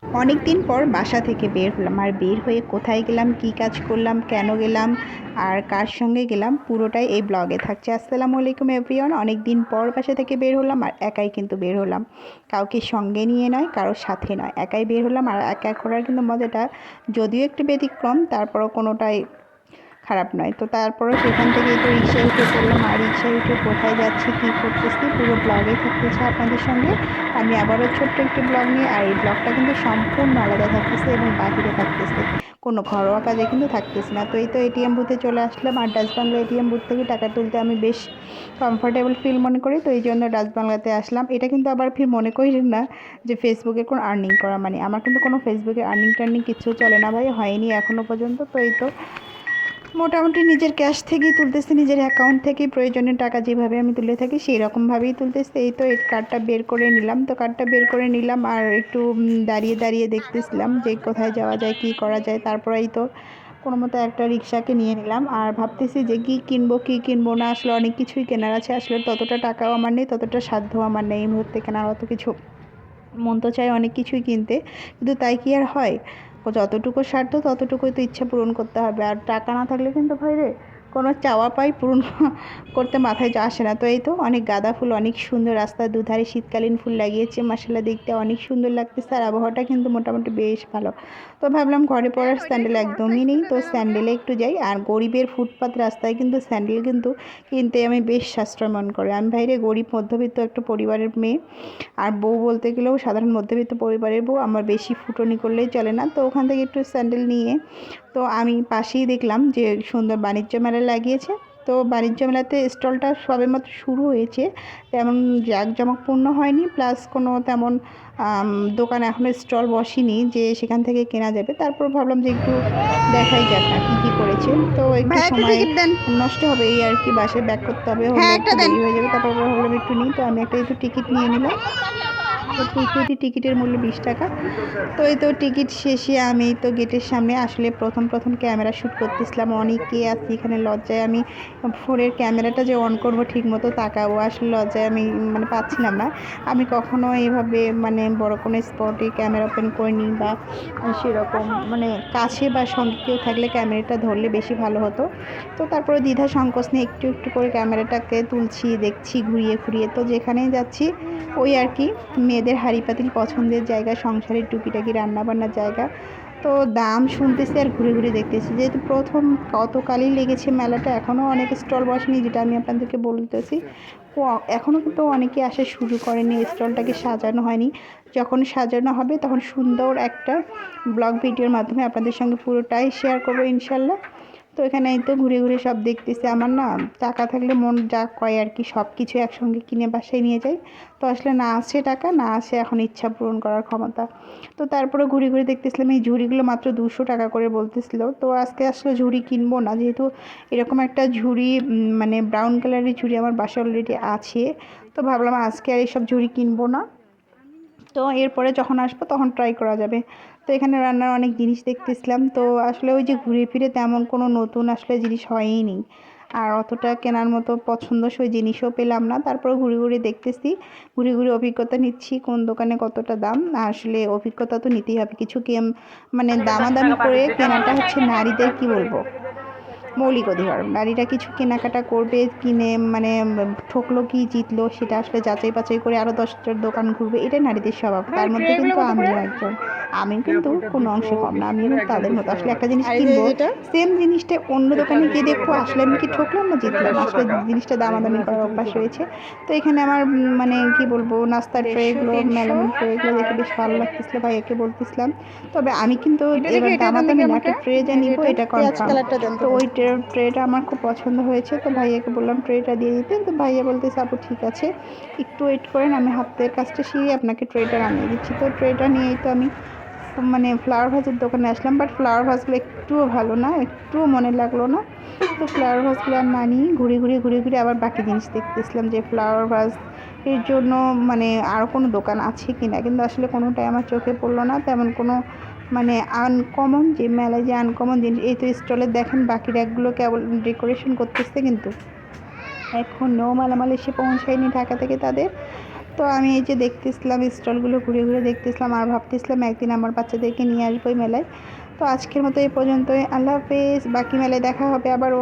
অনেক দিন পর বাসা থেকে বের হলাম, আর বের হয়ে কোথায় গেলাম, কি কাজ করলাম, কেন গেলাম, আর কার সঙ্গে গেলাম, পুরোটাই এই ব্লগে থাকছে। আসসালামু আলাইকুম এভরিওয়ান। অনেক দিন পর বাসা থেকে বের হলাম, আর একাই কিন্তু বের হলাম, কাউকে সঙ্গে নিয়ে নয়, কারোর সাথে নয়, একাই বের হলাম। আর একা করার কিন্তু মজাটা যদিও একটু ব্যতিক্রম, তারপরও কোনোটাই খারাপ নয়। তো তারপরে সেখান থেকেই তো রিক্সায় উঠে পড়লাম, আর রিক্সায় উঠে কোথায় যাচ্ছি, কী করতেছি, পুরো ব্লগেই থাকতেছে আপনাদের সঙ্গে। আমি আবারও ছোট্ট একটি ব্লগ নিয়ে, আর এই ব্লগটা কিন্তু সম্পূর্ণ আলাদা থাকতেছে এবং বাহিরে থাকতেছে, কোনো ঘরোয়া কাজে কিন্তু থাকতেছে না। তো এই তো এটিএম বুথে চলে আসলাম, আর ডাচ বাংলা এটিএম বুথ থেকে টাকা তুলতে আমি বেশ কমফোর্টেবল ফিল মনে করি, তো এই জন্য ডাচ বাংলাতে আসলাম। এটা কিন্তু আবার ফির মনে করেন না যে ফেসবুকে কোনো আর্নিং করা, মানে আমার কিন্তু কোনো ফেসবুকে আর্নিং টার্নিং কিছু চলে না ভাই, হয়নি এখনও পর্যন্ত। তো এই তো মোটামুটি নিজের ক্যাশ থেকেই তুলতেছি, নিজের অ্যাকাউন্ট থেকেই প্রয়োজনীয় টাকা যেভাবে আমি তুলে থাকি সেই রকমভাবেই তুলতেছি। এই তো এই কার্ডটা বের করে নিলাম, তো কার্ডটা বের করে নিলাম, আর একটু দাঁড়িয়ে দাঁড়িয়ে দেখতেছিলাম যে কোথায় যাওয়া যায়, কী করা যায়। তারপর এই তো কোনো মতো একটা রিক্সাকে নিয়ে নিলাম, আর ভাবতেছি যে কী কিনবো কী কিনবো না, আসলে অনেক কিছুই কেনার আছে, আসলে ততটা টাকাও আমার নেই, ততটা সাধ্য আমার নেই এই মুহূর্তে কেনার অত কিছু। মন তো চায় অনেক কিছুই কিনতে, কিন্তু তাই কি আর হয়? যতটুকু সাধ্য ততটুকুই তো ইচ্ছা পূরণ করতে হবে, আর টাকা না থাকলে কিন্তু ভাই রে কোনো চাওয়া পাই পূরণ করতে মাথায় আসে না। তো এই তো অনেক গাঁদা ফুল, অনেক সুন্দর, রাস্তার দুধারে শীতকালীন ফুল লাগিয়েছে, মাশাআল্লাহ দেখতে অনেক সুন্দর লাগতেছে, আর আবহাওয়াটা কিন্তু মোটামুটি বেশ ভালো। তো ভাবলাম ঘরে পরার স্যান্ডেল একদমই নেই, তো স্যান্ডেলে একটু যাই। আর গরিবের ফুটপাত রাস্তায় কিন্তু স্যান্ডেল কিন্তু কিনতে আমি বেশ সাশ্রয় মনে করি। আমি ভাইরে গরিব মধ্যবিত্ত একটা পরিবারের মেয়ে, আর বউ বলতে গেলেও সাধারণ মধ্যবিত্ত পরিবারের বউ, আমার বেশি ফুটনি করলেই চলে না। তো ওখান থেকে একটু স্যান্ডেল নিয়ে তো আমি পাশেই দেখলাম যে সুন্দর বাণিজ্য মেলা লাগিয়েছে। তো বাণিজ্য মেলাতে স্টলটা সবেমাত্র শুরু হয়েছে, তেমন জাঁকজমকপূর্ণ হয়নি, প্লাস কোনো তেমন দোকান এখনও স্টল বসেনি যে সেখান থেকে কেনা যাবে। তারপর ভাবলাম যে একটু দেখাই যাক না কী কী করেছে, তো একটু ভাই একটা সময় টিকিট দেন। নষ্ট হবে এই আর কি, বাসায় ব্যাক করতে হবে, হলে হ্যাঁ একটু একটা দেন। দেরি হয়ে যাবে। তারপর ভাবলাম একটু নিই, তো আমি একটা একটু টিকিট নিয়ে নিলাম। তো প্রতিটি টিকিটের মূল্য 20 টাকা। তো এই তো টিকিট শেষে আমি তো গেটের সামনে আসলে প্রথম প্রথম ক্যামেরা শ্যুট করতেছিলাম, অনেকে আছে এখানে, লজ্জায় আমি ফোনের ক্যামেরাটা যে অন করবো ঠিক মতো তাকাবো, আসলে লজ্জায় আমি মানে পাচ্ছিলাম না। আমি কখনো এইভাবে মানে বড় কোনো স্পটে ক্যামেরা ওপেন করিনি, বা সেরকম মানে কাছে বা সঙ্গে কেউ থাকলে ক্যামেরাটা ধরলে বেশি ভালো হতো। তো তারপরে দ্বিধা সংকোচ নিয়ে একটু একটু করে ক্যামেরাটাকে তুলছি, দেখছি ঘুরিয়ে ঘুরিয়ে, তো যেখানেই যাচ্ছি ওই আর কি মেয়েদের হাঁড়ি পাতিল পছন্দের জায়গা, সংসারের টুকিটাকি রান্নাবান্নার জায়গা। তো দাম শুনতেছি আর ঘুরে ঘুরে দেখতেছি, যেহেতু প্রথম গতকালই লেগেছে মেলাটা, এখনও অনেক স্টল বসেনি, যেটা আমি আপনাদেরকে বলতেছি। এখনও কিন্তু অনেকে আসা শুরু করেনি, স্টলটাকে সাজানো হয়নি। যখন সাজানো হবে তখন সুন্দর একটা ব্লগ ভিডিওর মাধ্যমে আপনাদের সঙ্গে পুরোটাই শেয়ার করবো ইনশাল্লাহ। তো এখানে এই তো ঘুরে ঘুরে সব দেখতেছি। আমার না টাকা থাকলে মন যা কয় আর কি সব কিছু একসঙ্গে কিনে বাসায় নিয়ে যাই, তো আসলে না আছে টাকা, না আছে এখন ইচ্ছা পূরণ করার ক্ষমতা। তো তারপরে ঘুরে ঘুরে দেখতেছিলাম এই ঝুড়িগুলো মাত্র 200 টাকা করে বলতেছিল। তো আজকে আসলে ঝুড়ি কিনবো না, যেহেতু এরকম একটা ঝুড়ি মানে ব্রাউন কালারের ঝুড়ি আমার বাসায় অলরেডি আছে, তো ভাবলাম আজকে আর এইসব ঝুড়ি কিনবো না, তো এরপরে যখন আসবো তখন ট্রাই করা যাবে। তো এখানে রান্নার অনেক জিনিস দেখতেছিলাম, তো আসলে ওই যে ঘুরে ফিরে তেমন কোনো নতুন আসলে জিনিস হয়ই নি, আর অতটা কেনার মতো পছন্দসই জিনিসও পেলাম না। তারপর ঘুরে ঘুরে দেখতেছি, ঘুরে ঘুরে অভিজ্ঞতা নিচ্ছি কোন দোকানে কতটা দাম। আসলে অভিজ্ঞতা তো নিতেই হবে, কিছু মানে দামাদামি করে কেনাটা হচ্ছে নারীদের কি বলবো মৌলিক অধিকার। নারীরা কিছু কেনাকাটা করবে, কিনে মানে ঠকলো কি জিতলো সেটা আসলে যাচাই বাছাই করে আরও 10টার দোকান ঘুরবে, এটাই নারীদের স্বভাব। ভাই তার মধ্যে ট্রেগুলো কিন্তু কত করে? আমিও একজন, আমি কিন্তু কোনো অংশে কম না, আমিও কিন্তু তাদের মতো। আসলে একটা জিনিস আর এই যে কিনবো, যেটা সেম জিনিসটা অন্য দোকানে গিয়ে দেখবো আসলে আমি কি ঠকলাম না জিতলাম, আসলে জিনিসটা দামাদামি করার অভ্যাস রয়েছে। তো এখানে আমার মানে কি বলবো নাস্তার দেড়শো ট্রেগুলো, তিনশো মেলামেন ট্রেগুলো দেখে বেশ ভালো লাগতেছিলো, ভাইয়াকে বলতেছিলাম। তবে আমি কিন্তু এটা দেখি, এবার এটা দেন দেখি দামাদামি না, আমাকে। একটা ট্রে যা এই যে নিবো এটা এটা পেঁয়াজ কনফার্ম। কালারটা দেন তো তবে। ওই ট্রেটা আমার খুব পছন্দ হয়েছে, তো ভাইয়াকে বললাম ট্রেটা দিয়ে দিতে, তো ভাইয়া বলতেছে আপু ঠিক আছে একটু ওয়েট করেন, আমি হাতের কাজটা সেরে আপনাকে ট্রেটা আনিয়ে দিচ্ছি। তো ট্রেটা নিয়েই তো আমি মানে ফ্লাওয়ার ভাজের দোকানে আসলাম, বাট ফ্লাওয়ার ভাজগুলো একটুও ভালো না, একটুও মনে লাগলো না। তো ফ্লাওয়ার ভাজগুলো আর না নিয়ে ঘুরে ঘুরে ঘুরে ঘুরে আবার বাকি জিনিস দেখতেছিলাম যে ফ্লাওয়ার ভাজ এর জন্য মানে আরও কোনো দোকান আছে কি না, কিন্তু আসলে কোনোটাই আমার চোখে পড়লো না তেমন কোনো, মানে আনকমন যে মেলায় যে আনকমন জিনিস। এই তো স্টলে দেখেন বাকি র্যাকগুলো কেবল ডেকোরেশন করতেছে, কিন্তু এখনও মালামাল এসে পৌঁছায়নি ঢাকা থেকে তাদের। তো তো আমি এই যে দেখতেছিলাম স্টলগুলো ঘুরে ঘুরে দেখতেছিলাম আর ভাবতেছিলাম একদিন আমার বাচ্চাদেরকে নিয়ে আসবো এই মেলায়। তো আজকের মতো এই পর্যন্তই, আল্লাহ হাফেজ, বাকি মেলায় দেখা হবে আবারও।